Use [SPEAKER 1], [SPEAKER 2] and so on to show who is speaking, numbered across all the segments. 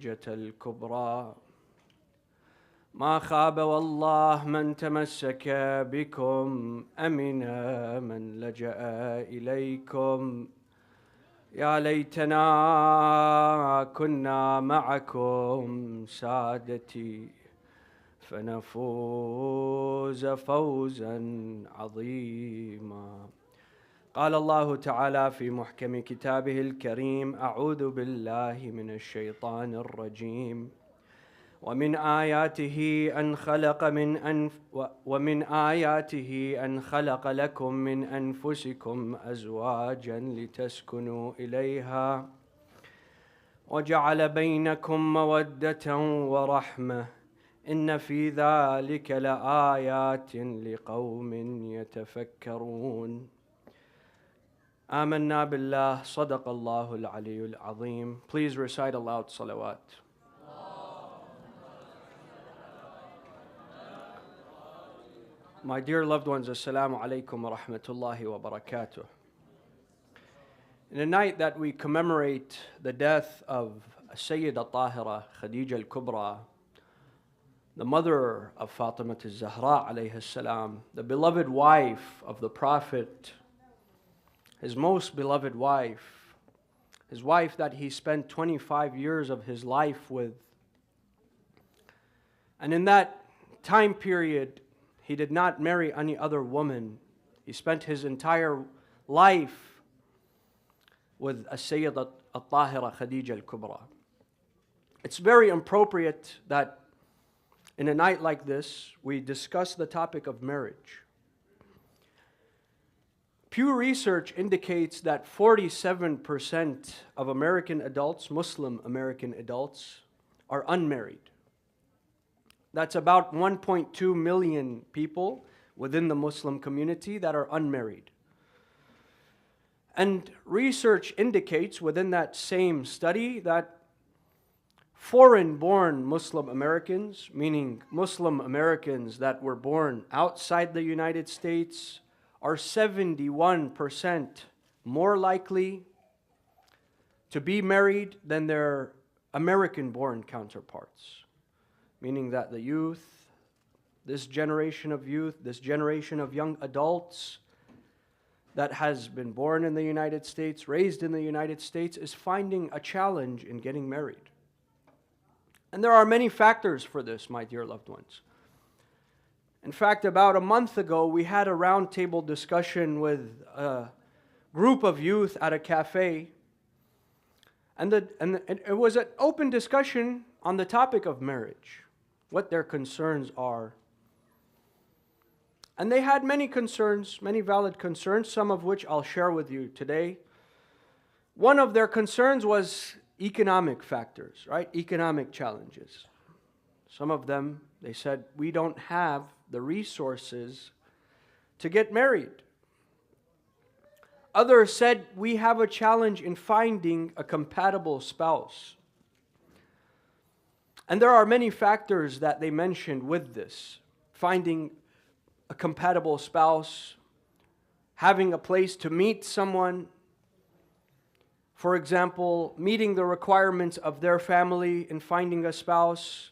[SPEAKER 1] الكبرى ما خاب والله من تمسك بكم أمن من لجأ إليكم يا ليتنا كنا معكم سادتي فنفوز فوزا عظيما. قال الله تعالى في محكم كتابه الكريم: أعوذ بالله من الشيطان الرجيم. ومن آياته أن خلق لكم من أنفسكم أزواجا لتسكنوا إليها وجعل بينكم مودة ورحمة إن في ذلك لآيات لقوم يتفكرون. آمنا بالله صدق الله العلي العظيم. Please recite aloud salawat. My dear loved ones, assalamu alaikum wa rahmatullahi wa barakatuh. In a night that we commemorate the death of Sayyida Tahira Khadija al-Kubra, the mother of Fatima al-Zahra alayhi salam, the beloved wife of the Prophet, his most beloved wife, his wife that he spent 25 years of his life with. And in that time period, he did not marry any other woman. He spent his entire life with Sayyida al-Tahira Khadija al-Kubra. It's very appropriate that in a night like this, we discuss the topic of marriage. Pew Research indicates that 47% of American adults, Muslim American adults, are unmarried. That's about 1.2 million people within the Muslim community that are unmarried. And research indicates within that same study that foreign-born Muslim Americans, meaning Muslim Americans that were born outside the United States, are 71% more likely to be married than their American-born counterparts. Meaning that the youth, this generation of young adults that has been born in the United States, raised in the United States, is finding a challenge in getting married. And there are many factors for this, my dear loved ones. In fact, about a month ago, we had a roundtable discussion with a group of youth at a cafe. And it was an open discussion on the topic of marriage, what their concerns are. And they had many concerns, many valid concerns, some of which I'll share with you today. One of their concerns was economic factors, right? Economic challenges. Some of them, they said, we don't have the resources to get married. Others said, we have a challenge in finding a compatible spouse. And there are many factors that they mentioned with this. Finding a compatible spouse, having a place to meet someone, for example, meeting the requirements of their family in finding a spouse,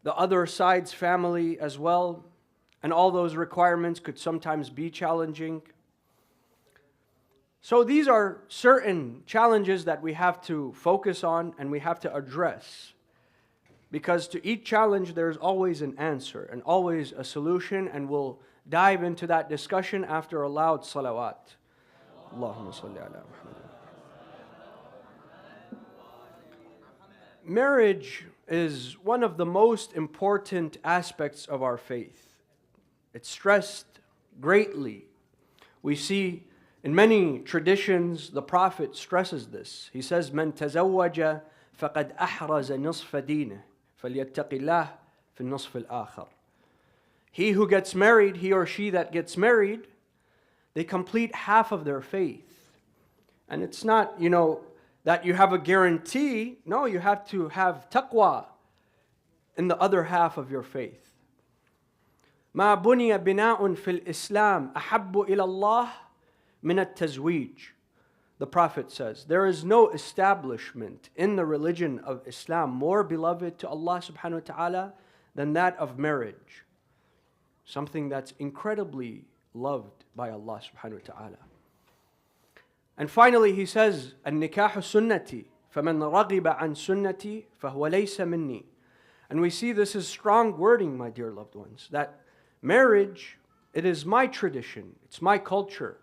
[SPEAKER 1] the other side's family as well, and all those requirements could sometimes be challenging. So these are certain challenges that we have to focus on and we have to address. Because to each challenge, there's always an answer and always a solution, and we'll dive into that discussion after a loud salawat. Allahumma salli ala Muhammad. Marriage is one of the most important aspects of our faith. It's stressed greatly. We see in many traditions, the Prophet stresses this. He says, "Man tazawwaja faqad ahraza nisfa dinah, falyattaqillah fi nisf al-akhar." He who gets married, he or she that gets married, they complete half of their faith. And it's not, that you have a guarantee. No, you have to have taqwa in the other half of your faith. ما بني بناء في الإسلام أحب إلى الله من التزويج. the Prophet says, there is no establishment in the religion of Islam more beloved to Allah subhanahu wa ta'ala than that of marriage. Something that's incredibly loved by Allah subhanahu wa ta'ala. And finally he says, النكاح سنتي فمن رغب عن سنتي فهو ليس مني. And we see this is strong wording, my dear loved ones, that marriage, it is my tradition, it's my culture.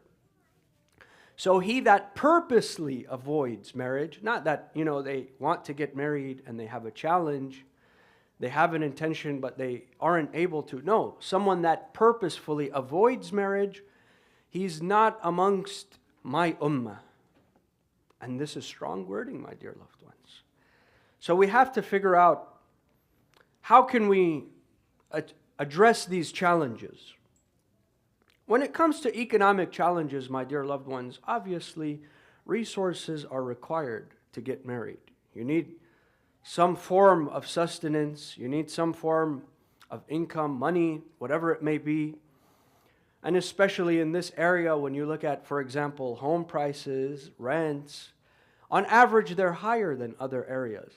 [SPEAKER 1] So he that purposely avoids marriage, not that, they want to get married and they have a challenge, they have an intention but they aren't able to. No, someone that purposefully avoids marriage, he's not amongst my ummah. And this is strong wording, my dear loved ones. So we have to figure out, how can we address these challenges? When it comes to economic challenges, my dear loved ones, obviously resources are required to get married. You need some form of sustenance, you need some form of income, money, whatever it may be. And especially in this area, when you look at, for example, home prices, rents, on average they're higher than other areas.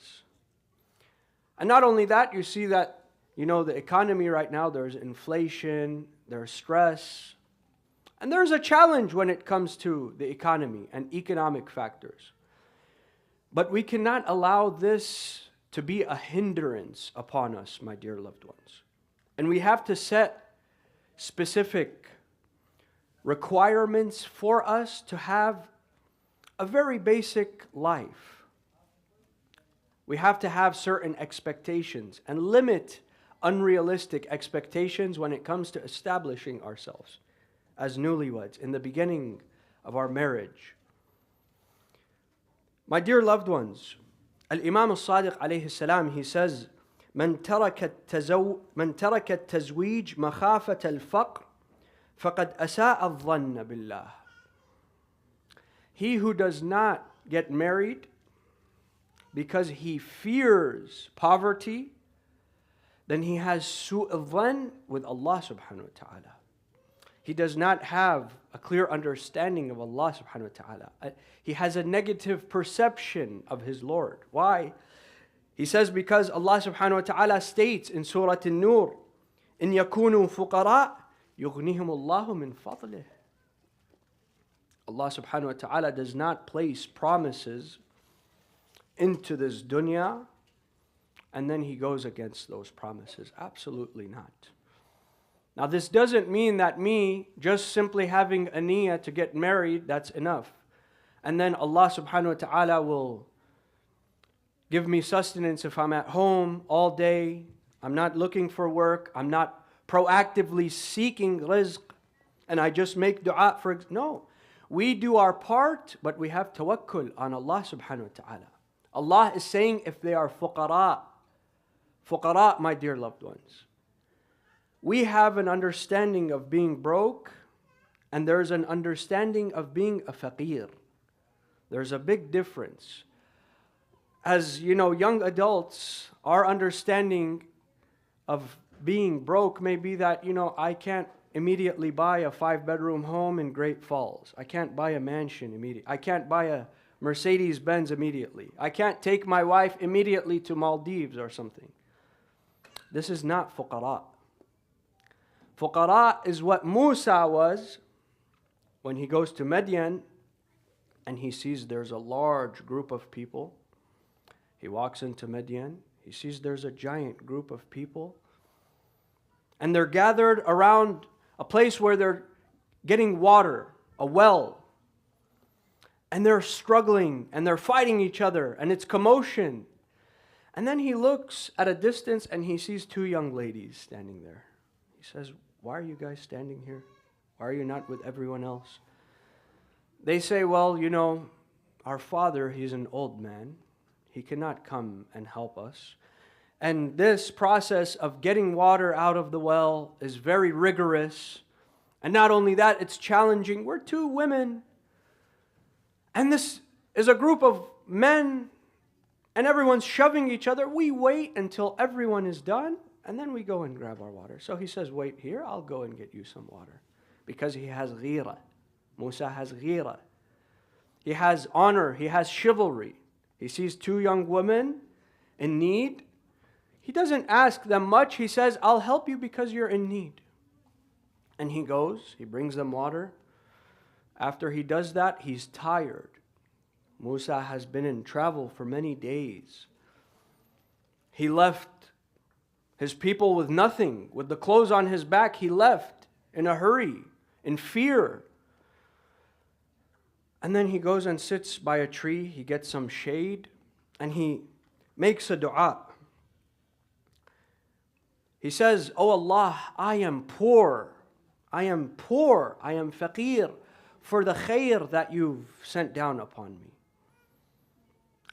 [SPEAKER 1] And not only that, you see that, the economy right now, there's inflation, there's stress, and there's a challenge when it comes to the economy and economic factors. But we cannot allow this to be a hindrance upon us, my dear loved ones. And we have to set specific requirements for us to have a very basic life. We have to have certain expectations and limit unrealistic expectations when it comes to establishing ourselves as newlyweds in the beginning of our marriage. My dear loved ones, Al-Imam al-Sadiq alayhi salam, he says, من ترك التزويج مخافة الفقر فقد أساء الظن بالله. He who does not get married because he fears poverty, then he has su'u dhann with Allah subhanahu wa ta'ala. He does not have a clear understanding of Allah subhanahu wa ta'ala. He has a negative perception of his Lord. Why? He says because Allah subhanahu wa ta'ala states in Surah An-Nur, إِن يَكُونُوا فُقَرَاء يُغْنِهِمُ اللَّهُ مِنْ فَضْلِهِ. Allah subhanahu wa ta'ala does not place promises into this dunya and then he goes against those promises. Absolutely not. Now this doesn't mean that me just simply having a niyyah to get married, that's enough. And then Allah subhanahu wa ta'ala will give me sustenance if I'm at home all day, I'm not looking for work, I'm not proactively seeking rizq, and I just make dua for... No. We do our part, but we have tawakkul on Allah subhanahu wa ta'ala. Allah is saying if they are fuqara, my dear loved ones, we have an understanding of being broke, and there's an understanding of being a faqir. There's a big difference. As young adults, our understanding of being broke may be that, I can't immediately buy a 5-bedroom home in Great Falls. I can't buy a mansion immediately. I can't buy a Mercedes-Benz immediately. I can't take my wife immediately to Maldives or something. This is not fuqara. Fuqara is what Musa was when he goes to Madian and he sees there's a large group of people. He walks into Madian, he sees there's a giant group of people, and they're gathered around a place where they're getting water, a well, and they're struggling and they're fighting each other and it's commotion. And then he looks at a distance and he sees 2 young ladies standing there. He says, why are you guys standing here? Why are you not with everyone else? They say, well, our father, he's an old man. He cannot come and help us. And this process of getting water out of the well is very rigorous. And not only that, it's challenging. We're 2 women. And this is a group of men, and everyone's shoving each other. We wait until everyone is done, and then we go and grab our water. So he says, wait here, I'll go and get you some water. Because he has ghira. Musa has ghira. He has honor. He has chivalry. He sees two young women in need. He doesn't ask them much. He says, I'll help you because you're in need. And he goes, he brings them water. After he does that, he's tired. Musa has been in travel for many days. He left his people with nothing, with the clothes on his back. He left in a hurry, in fear. And then he goes and sits by a tree. He gets some shade and he makes a dua. He says, Oh Allah, I am poor. I am poor. I am faqir for the khair that you've sent down upon me.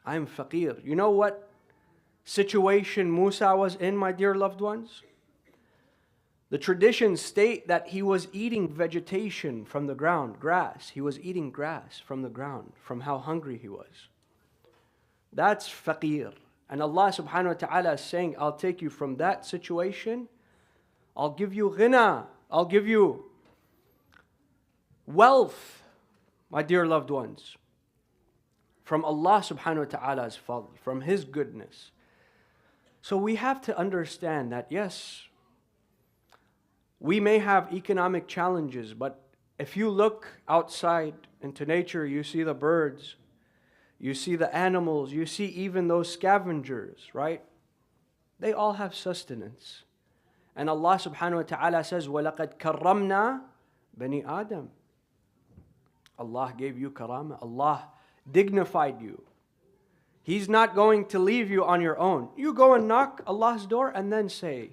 [SPEAKER 1] I am faqir. You know what situation Musa was in, my dear loved ones? The traditions state that he was eating vegetation from the ground, grass. He was eating grass from the ground, from how hungry he was. That's faqir. And Allah subhanahu wa ta'ala is saying, I'll take you from that situation. I'll give you ghina. I'll give you wealth, my dear loved ones. From Allah subhanahu wa ta'ala's fadl, from His goodness. So we have to understand that, yes, we may have economic challenges, but if you look outside into nature, you see the birds, you see the animals, you see even those scavengers, right? They all have sustenance. And Allah subhanahu wa ta'ala says, وَلَقَدْ كَرَّمْنَا بَنِي آدَمَ. Allah gave you karama. Allah dignified you. He's not going to leave you on your own. You go and knock Allah's door and then say,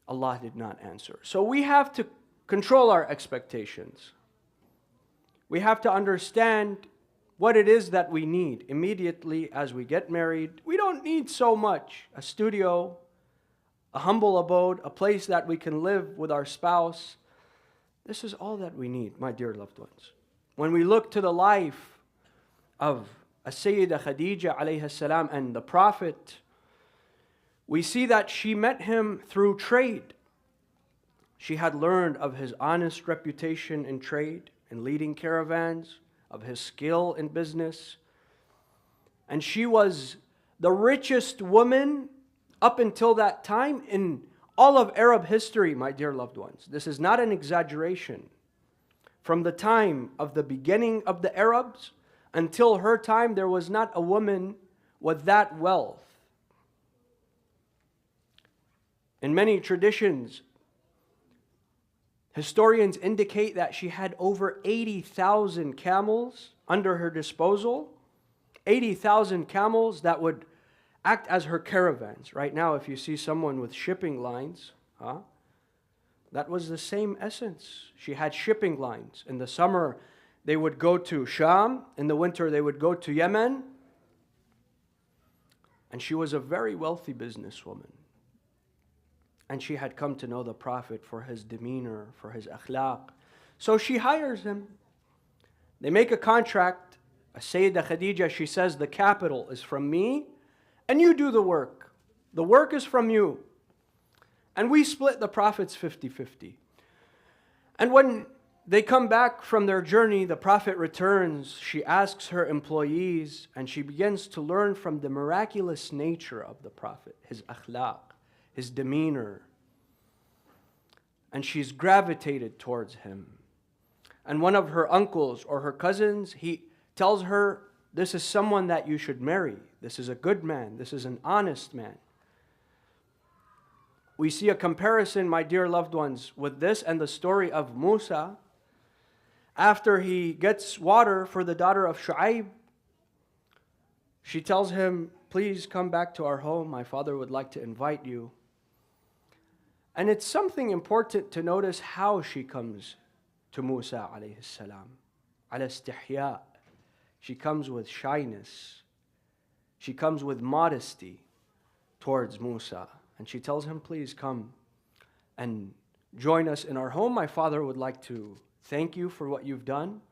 [SPEAKER 1] Allah did not answer. So we have to control our expectations. We have to understand what it is that we need immediately as we get married. We don't need so much. A studio, a humble abode, a place that we can live with our spouse. This is all that we need, my dear loved ones. When we look to the life of Sayyida Khadija alayhi salam and the Prophet, we see that she met him through trade. She had learned of his honest reputation in trade, in leading caravans, of his skill in business. And she was the richest woman up until that time in all of Arab history, my dear loved ones. This is not an exaggeration. From the time of the beginning of the Arabs until her time, there was not a woman with that wealth. In many traditions, historians indicate that she had over 80,000 camels under her disposal. 80,000 camels that would act as her caravans. Right now, if you see someone with shipping lines, that was the same essence. She had shipping lines. In the summer, they would go to Sham. In the winter, they would go to Yemen. And she was a very wealthy businesswoman. And she had come to know the Prophet for his demeanor, for his akhlaq. So she hires him. They make a contract. Sayyida Khadija, she says, the capital is from me, and you do the work. The work is from you. And we split the profits 50-50. And when they come back from their journey, the Prophet returns. She asks her employees, and she begins to learn from the miraculous nature of the Prophet, his akhlaq, his demeanor. And she's gravitated towards him. And one of her uncles or her cousins, he tells her, this is someone that you should marry. This is a good man. This is an honest man. We see a comparison, my dear loved ones, with this and the story of Musa. After he gets water for the daughter of Shu'aib, she tells him, please come back to our home. My father would like to invite you. And it's something important to notice how she comes to Musa alayhi salam. Ala istihya. She comes with shyness. She comes with modesty towards Musa. And she tells him, please come and join us in our home. My father would like to thank you for what you've done.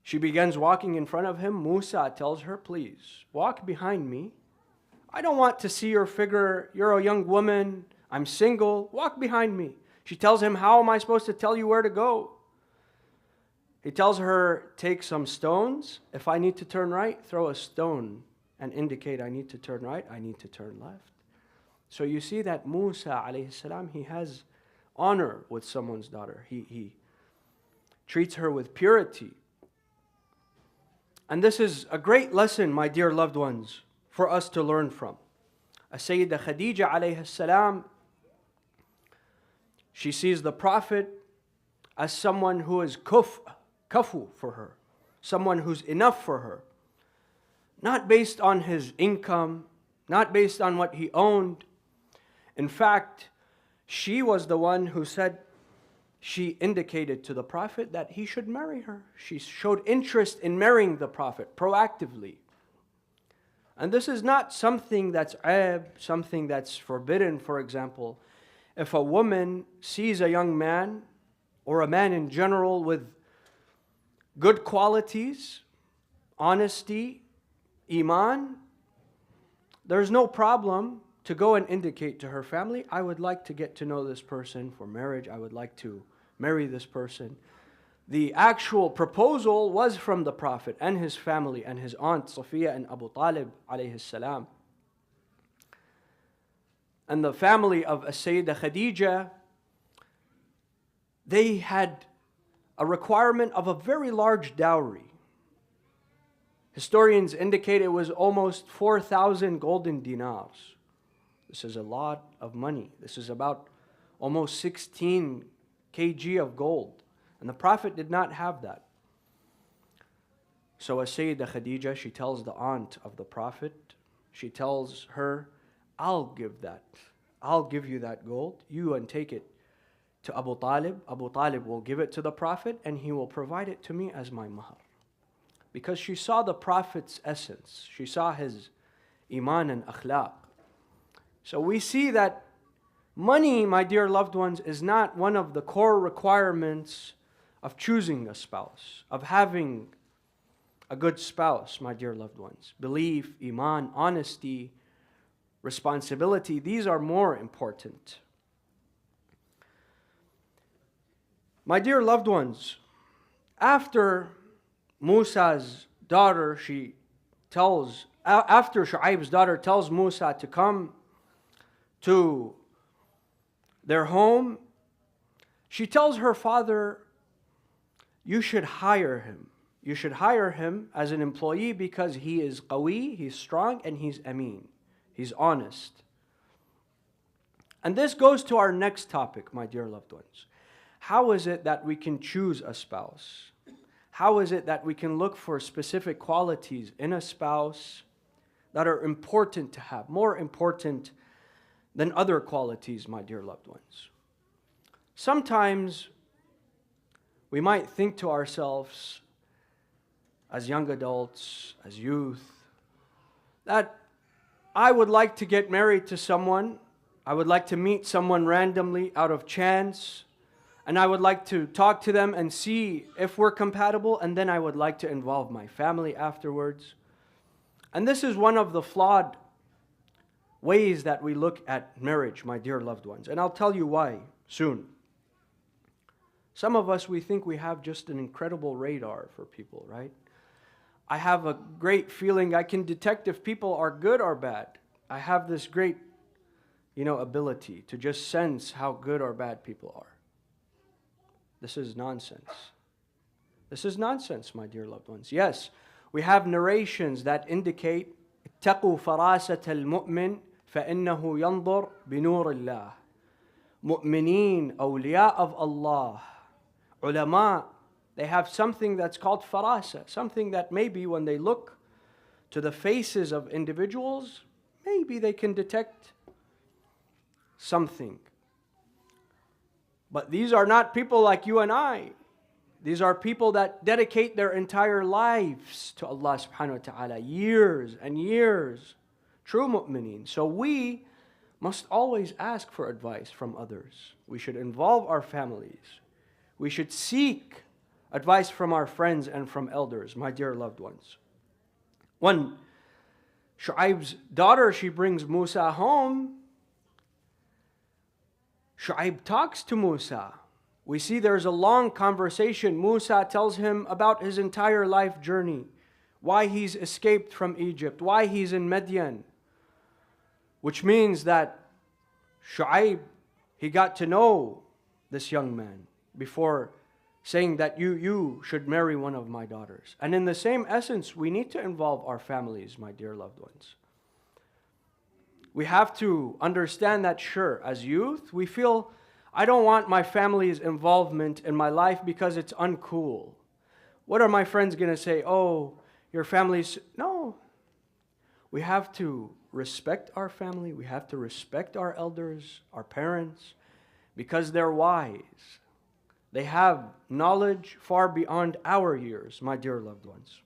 [SPEAKER 1] She begins walking in front of him. Musa tells her, please, walk behind me. I don't want to see your figure. You're a young woman. I'm single. Walk behind me. She tells him, how am I supposed to tell you where to go? He tells her, take some stones. If I need to turn right, throw a stone and indicate I need to turn right, I need to turn left. So you see that Musa alayhi salam, he has honor with someone's daughter. He treats her with purity. And this is a great lesson, my dear loved ones, for us to learn from. Sayyidah Khadija alayhi salam, she sees the Prophet as someone who is kafu for her, someone who's enough for her. Not based on his income, not based on what he owned. In fact, she was the one who said, she indicated to the Prophet that he should marry her. She showed interest in marrying the Prophet proactively. And this is not something that's aib, something that's forbidden. For example, if a woman sees a young man or a man in general with good qualities, honesty, iman, there's no problem to go and indicate to her family, I would like to get to know this person for marriage. I would like to marry this person. The actual proposal was from the Prophet and his family and his aunt Safiya and Abu Talib alayhi salam. And the family of Sayyidah Khadija, they had a requirement of a very large dowry. Historians indicate it was almost 4,000 golden dinars. This is a lot of money. This is about almost 16 kg of gold. And the Prophet did not have that. So as Sayyidah Khadija, she tells the aunt of the Prophet, she tells her, I'll give that. I'll give you that gold. You and take it to Abu Talib. Abu Talib will give it to the Prophet and he will provide it to me as my mahar. Because she saw the Prophet's essence. She saw his iman and akhlaq. So we see that money, my dear loved ones, is not one of the core requirements of choosing a spouse, of having a good spouse, my dear loved ones. Belief, iman, honesty, responsibility, these are more important. My dear loved ones, after Musa's daughter, after Shu'aib's daughter tells Musa to come to their home, she tells her father, you should hire him. You should hire him as an employee because he is qawi, he's strong, and he's ameen. He's honest. And this goes to our next topic, my dear loved ones. How is it that we can choose a spouse? How is it that we can look for specific qualities in a spouse that are important to have, more important than other qualities, my dear loved ones? Sometimes we might think to ourselves, as young adults, as youth, that I would like to get married to someone. I would like to meet someone randomly out of chance. And I would like to talk to them and see if we're compatible. And then I would like to involve my family afterwards. And this is one of the flawed ways that we look at marriage, my dear loved ones. And I'll tell you why soon. Some of us, we think we have just an incredible radar for people, right? I have a great feeling I can detect if people are good or bad. I have this great, ability to just sense how good or bad people are. This is nonsense. This is nonsense, my dear loved ones. Yes, we have narrations that indicate اتقوا فراسة المؤمن فإنه ينظر بنور الله. Mu'mineen, awliya of Allah, ulama, they have something that's called farasa, something that maybe when they look to the faces of individuals, maybe they can detect something. But these are not people like you and I. These are people that dedicate their entire lives to Allah subhanahu wa ta'ala, years and years, true mu'mineen. So we must always ask for advice from others. We should involve our families. We should seek advice from our friends and from elders, my dear loved ones. When Shu'aib's daughter, she brings Musa home, Shu'aib talks to Musa we see there's a long conversation. Musa tells him about his entire life journey, why he's escaped from Egypt, why he's in Midian, which means that Shu'aib, he got to know this young man before saying that you should marry one of my daughters. And in the same essence, we need to involve our families, my dear loved ones. We have to understand that, sure, as youth, we feel, I don't want my family's involvement in my life because it's uncool. What are my friends going to say? Oh, your family's... No. We have to respect our family. We have to respect our elders, our parents, because they're wise. They have knowledge far beyond our years, my dear loved ones.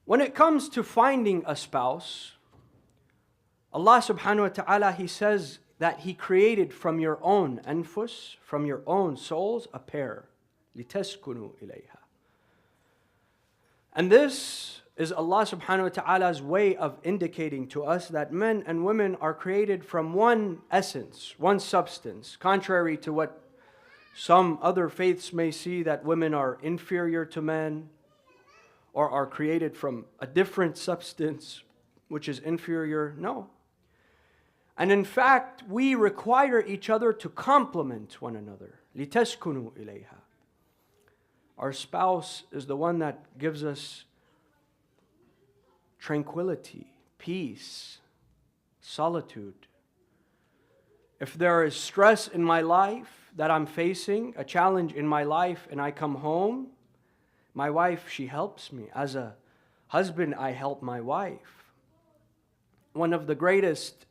[SPEAKER 1] When it comes to finding a spouse, Allah subhanahu wa ta'ala, He says that He created from your own anfus, from your own souls, a pair. لِتَسْكُنُوا إِلَيْهَا. And this is Allah subhanahu wa ta'ala's way of indicating to us that men and women are created from one essence, one substance, contrary to what some other faiths may see, that women are inferior to men or are created from a different substance which is inferior. No. And in fact, we require each other to complement one another. لِتَسْكُنُوا إِلَيْهَا. Our spouse is the one that gives us tranquility, peace, solitude. If there is stress in my life that I'm facing, a challenge in my life, and I come home, my wife, she helps me. As a husband, I help my wife. One of the greatest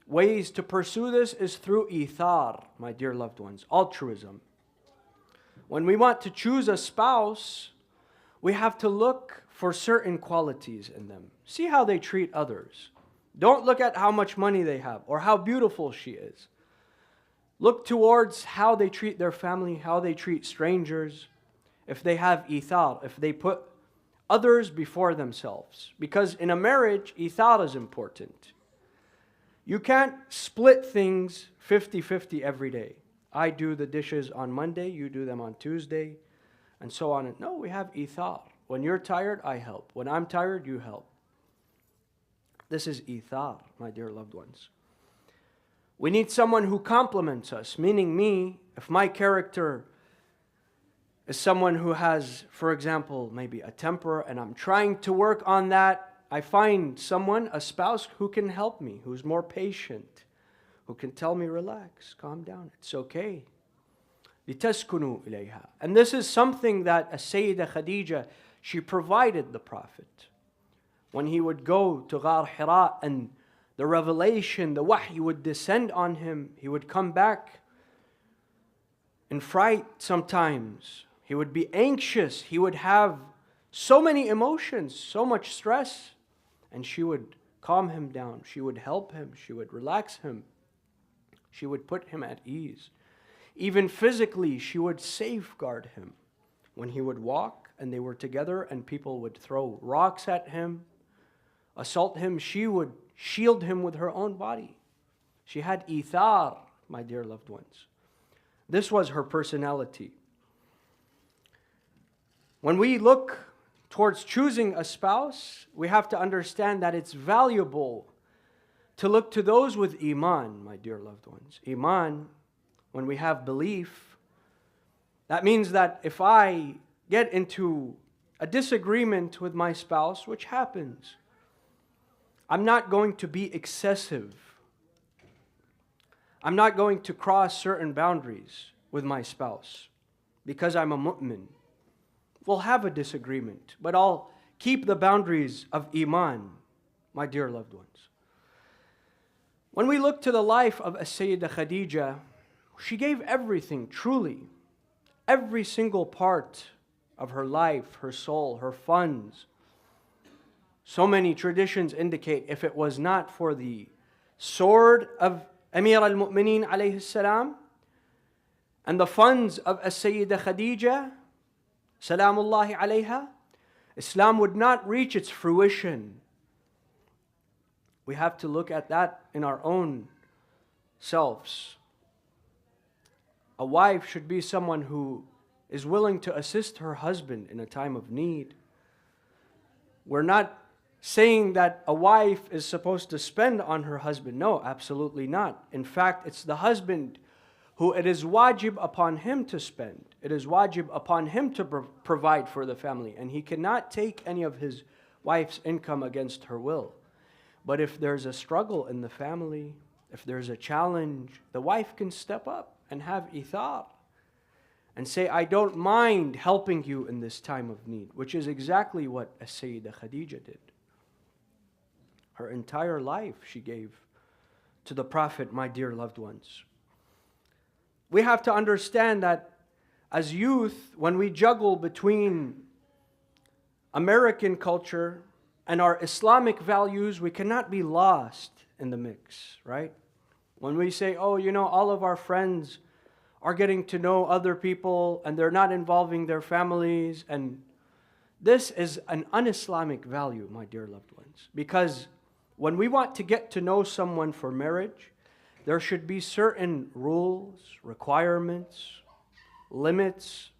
[SPEAKER 1] ways to pursue this is through ithar, my dear loved ones, altruism. When we want to choose a spouse, we have to look for certain qualities in them. See how they treat others. Don't look at how much money they have or how beautiful she is. Look towards how they treat their family, how they treat strangers, if they have ithar, if they put others before themselves. Because in a marriage, ithar is important. You can't split things 50-50 every day. I do the dishes on Monday, you do them on Tuesday, and so on. No, we have ithar. When you're tired, I help. When I'm tired, you help. This is ithar, my dear loved ones. We need someone who complements us, meaning me, if my character is someone who has, for example, maybe a temper, and I'm trying to work on that, I find someone, a spouse, who can help me, who's more patient, who can tell me, relax, calm down, it's okay. لِتَسْكُنُوا إِلَيْهَا. And this is something that Sayyida Khadija, she provided the Prophet. When he would go to Ghar Hira and the revelation, the wahy would descend on him, he would come back in fright sometimes. He would be anxious. He would have so many emotions, so much stress. And she would calm him down. She would help him. She would relax him. She would put him at ease. Even physically, she would safeguard him. When he would walk and they were together and people would throw rocks at him, assault him, she would shield him with her own body. She had ithar, my dear loved ones. This was her personality. When we look towards choosing a spouse, we have to understand that it's valuable to look to those with iman, my dear loved ones. Iman, when we have belief, that means that if I get into a disagreement with my spouse, which happens, I'm not going to be excessive. I'm not going to cross certain boundaries with my spouse because I'm a mu'min. We'll have a disagreement, but I'll keep the boundaries of iman, my dear loved ones. When we look to the life of Sayyida Khadija, she gave everything, truly. Every single part of her life, her soul, her funds. So many traditions indicate if it was not for the sword of Amir al-Mu'mineen alayhi salam and the funds of Sayyida Khadija, salamullahi alayha, Islam would not reach its fruition. We have to look at that in our own selves. A wife should be someone who is willing to assist her husband in a time of need. We're not saying that a wife is supposed to spend on her husband. No, absolutely not. In fact, it's the husband who it is wajib upon him to spend. It is wajib upon him to provide for the family, and he cannot take any of his wife's income against her will. But if there's a struggle in the family, if there's a challenge, the wife can step up and have ithar and say, I don't mind helping you in this time of need, which is exactly what As-Sayyidah Khadija did. Her entire life she gave to the Prophet, my dear loved ones. We have to understand that as youth, when we juggle between American culture and our Islamic values, we cannot be lost in the mix, right? When we say, oh, all of our friends are getting to know other people and they're not involving their families, and this is an un-Islamic value, my dear loved ones. Because when we want to get to know someone for marriage, there should be certain rules, requirements, limits.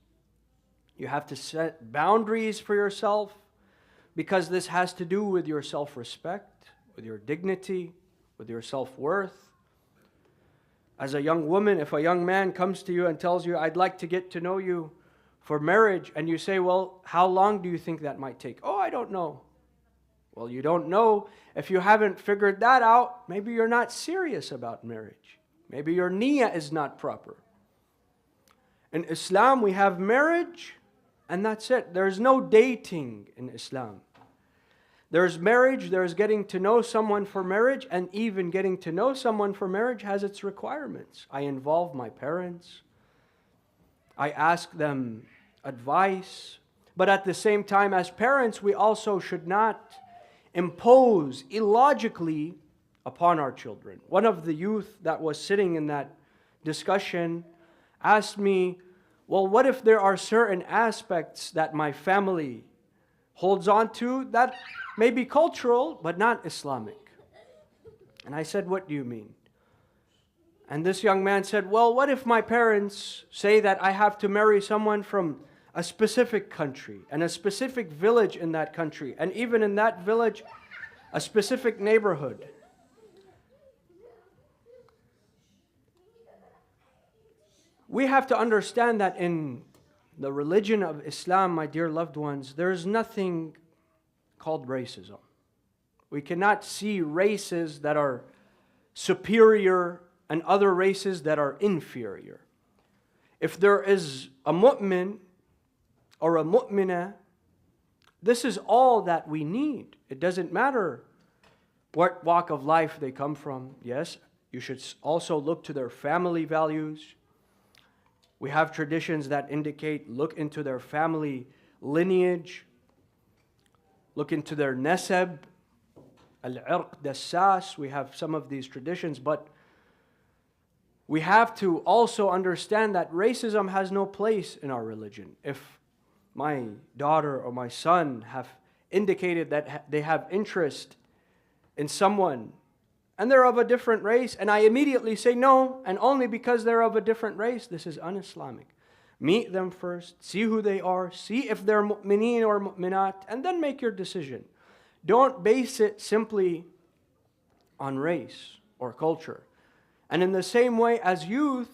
[SPEAKER 1] You have to set boundaries for yourself, because this has to do with your self-respect, with your dignity, with your self-worth. As a young woman, if a young man comes to you and tells you, I'd like to get to know you for marriage, and you say, well, how long do you think that might take? Oh, I don't know. Well, you don't know. If you haven't figured that out, maybe you're not serious about marriage. Maybe your niyyah is not proper. In Islam, we have marriage, and that's it. There's no dating in Islam. There's marriage, there's getting to know someone for marriage, and even getting to know someone for marriage has its requirements. I involve my parents. I ask them advice. But at the same time, as parents, we also should not impose illogically upon our children. One of the youth that was sitting in that discussion asked me, well, what if there are certain aspects that my family holds on to that may be cultural but not Islamic? And I said, what do you mean? And this young man said, well, what if my parents say that I have to marry someone from a specific country and a specific village in that country, and even in that village, a specific neighborhood? We have to understand that in the religion of Islam, my dear loved ones, there is nothing called racism. We cannot see races that are superior and other races that are inferior. If there is a mu'min or a mu'minah, this is all that we need. It doesn't matter what walk of life they come from. Yes, you should also look to their family values. We have traditions that indicate look into their family lineage, look into their nasab, al-irq dassas. We have some of these traditions, but we have to also understand that racism has no place in our religion. If my daughter or my son have indicated that they have interest in someone and they're of a different race, and I immediately say no, and only because they're of a different race, this is un-Islamic. Meet them first, see who they are, see if they're mu'mineen or mu'minat, and then make your decision. Don't base it simply on race or culture. And in the same way, as youth,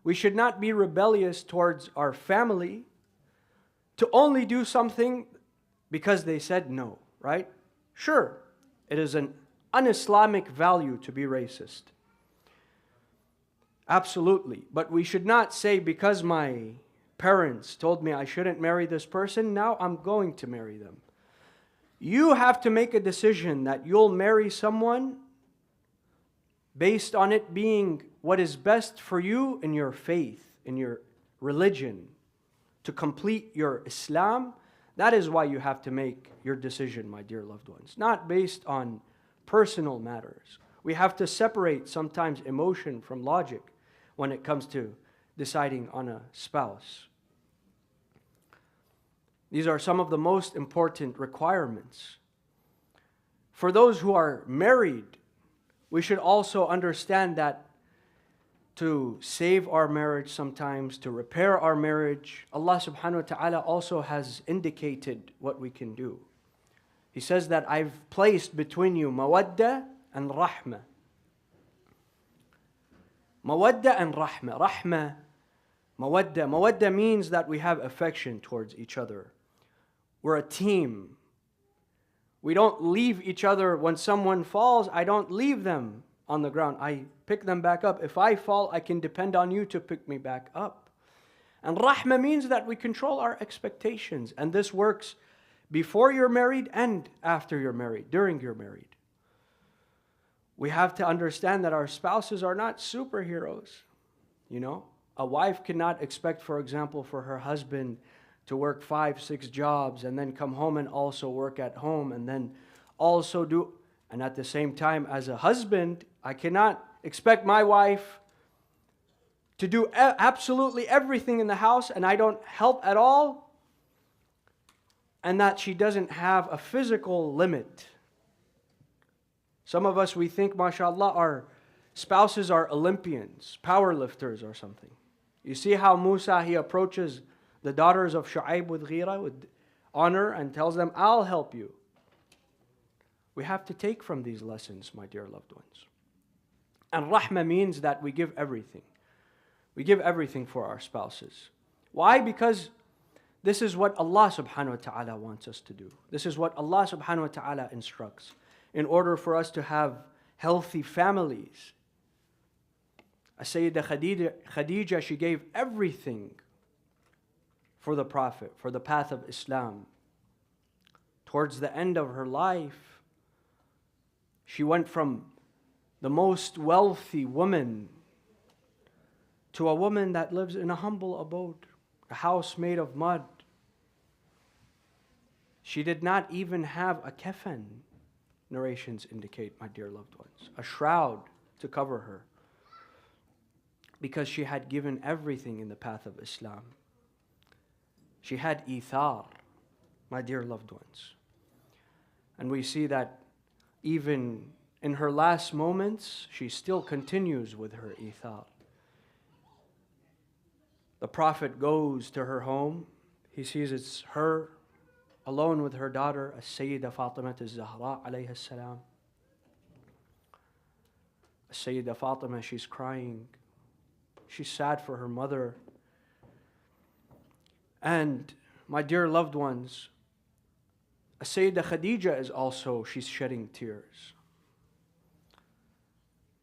[SPEAKER 1] we should not be rebellious towards our family to only do something because they said no, right? Sure, it is an un-Islamic value to be racist. Absolutely. But we should not say, because my parents told me I shouldn't marry this person, now I'm going to marry them. You have to make a decision that you'll marry someone based on it being what is best for you in your faith, in your religion, to complete your Islam. That is why you have to make your decision, my dear loved ones, not based on personal matters. We have to separate sometimes emotion from logic when it comes to deciding on a spouse. These are some of the most important requirements. For those who are married, we should also understand that to save our marriage sometimes, to repair our marriage, Allah subhanahu wa ta'ala also has indicated what we can do. He says that I've placed between you mawadda and rahmah. Mawadda and rahmah. Rahmah, mawadda. Mawadda means that we have affection towards each other. We're a team. We don't leave each other. When someone falls, I don't leave them on the ground. I pick them back up. If I fall, I can depend on you to pick me back up. And rahmah means that we control our expectations. And this works before you're married and after you're married, during you're married. We have to understand that our spouses are not superheroes. You know, a wife cannot expect, for example, for her husband to work 5, 6 jobs and then come home and also work at home and then also do, and at the same time as a husband, I cannot expect my wife to do absolutely everything in the house and I don't help at all, and that she doesn't have a physical limit. Some of us, we think, mashallah, our spouses are Olympians, power lifters or something. You see how Musa, he approaches the daughters of Shu'aib with ghira, with honor, and tells them, I'll help you. We have to take from these lessons, my dear loved ones. And rahmah means that we give everything. We give everything for our spouses. Why? Because this is what Allah subhanahu wa ta'ala wants us to do. This is what Allah subhanahu wa ta'ala instructs. In order for us to have healthy families. Sayyidah Khadija, she gave everything for the Prophet, for the path of Islam. Towards the end of her life, she went from the most wealthy woman to a woman that lives in a humble abode, a house made of mud. She did not even have a kafan, narrations indicate, my dear loved ones, a shroud to cover her, because she had given everything in the path of Islam. She had ithar, my dear loved ones. And we see that even in her last moments, she still continues with her ithar. The Prophet goes to her home. He sees it's her alone with her daughter, Sayyidah Fatima al-Zahra alayha salam. Sayyidah Fatima, she's crying. She's sad for her mother. And my dear loved ones, Sayyidah Khadija is also, she's shedding tears.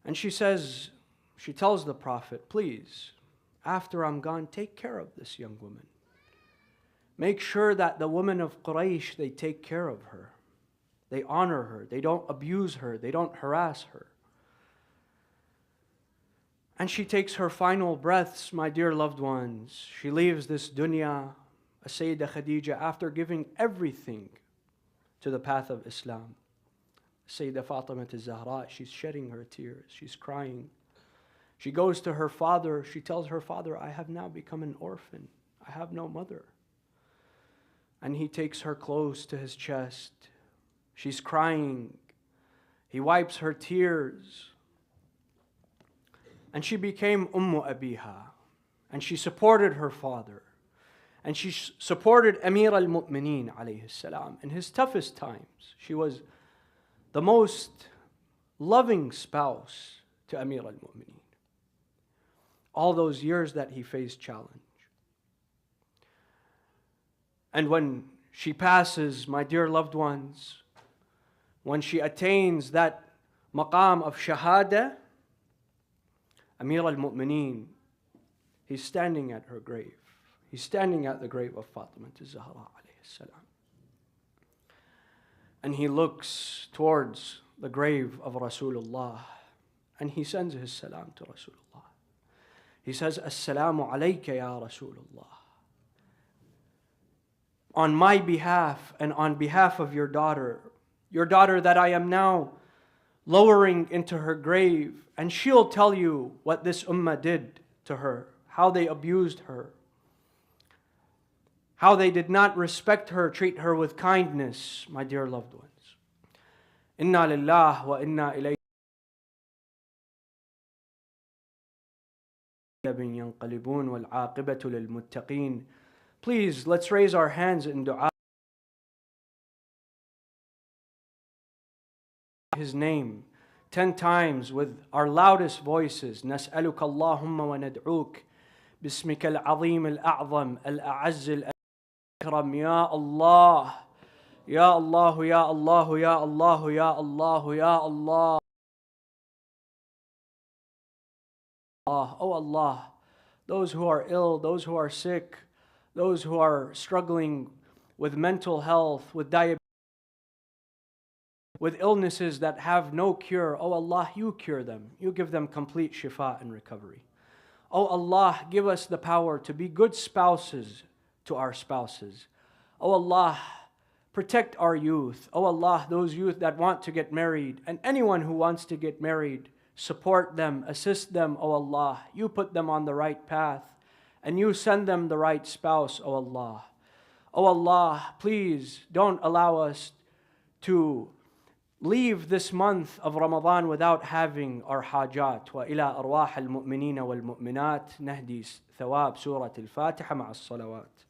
[SPEAKER 1] And she says, she tells the Prophet, please, after I'm gone, take care of this young woman. Make sure that the women of Quraysh, they take care of her. They honor her. They don't abuse her. They don't harass her. And she takes her final breaths, my dear loved ones. She leaves this dunya, Sayyidah Khadija, after giving everything to the path of Islam. Sayyidah Fatima al-Zahra, she's shedding her tears. She's crying. She goes to her father. She tells her father, I have now become an orphan. I have no mother. And he takes her close to his chest. She's crying. He wipes her tears. And she became Ummu Abiha. And she supported her father. And she supported Amir al-Mu'mineen alayhi salam in his toughest times. She was the most loving spouse to Amir al-Mu'mineen. All those years that he faced challenge. And when she passes, my dear loved ones, when she attains that maqam of shahada, Amir al-Mu'mineen, he's standing at her grave. He's standing at the grave of Fatima al-Zahra alayhi salam. And he looks towards the grave of Rasulullah and he sends his salam to Rasulullah. He says, Assalamu alayka ya Rasulullah. On my behalf and on behalf of your daughter that I am now lowering into her grave, and she'll tell you what this ummah did to her, how they abused her, how they did not respect her, treat her with kindness, my dear loved ones. Inna lillah wa inna ilayhi ينقلبون والعاقبة للمتقين. Please, let's raise our hands in dua. His name 10 times with our loudest voices. نسألك اللهم وندعوك باسمك العظيم الأعظم الأعز الأكرم يا الله يا الله يا الله يا الله يا الله يا الله. Oh Allah, those who are ill, those who are sick, those who are struggling with mental health, with diabetes, with illnesses that have no cure, oh Allah, you cure them. You give them complete shifa and recovery. Oh Allah, give us the power to be good spouses to our spouses. Oh Allah, protect our youth. Oh Allah, those youth that want to get married, and anyone who wants to get married, support them, assist them, oh Allah. You put them on the right path, and you send them the right spouse, oh Allah. Oh Allah, please don't allow us to leave this month of Ramadan without having our hajat. وإلى أرواح المؤمنين والمؤمنات نهدي ثواب سورة الفاتحة مع الصلوات.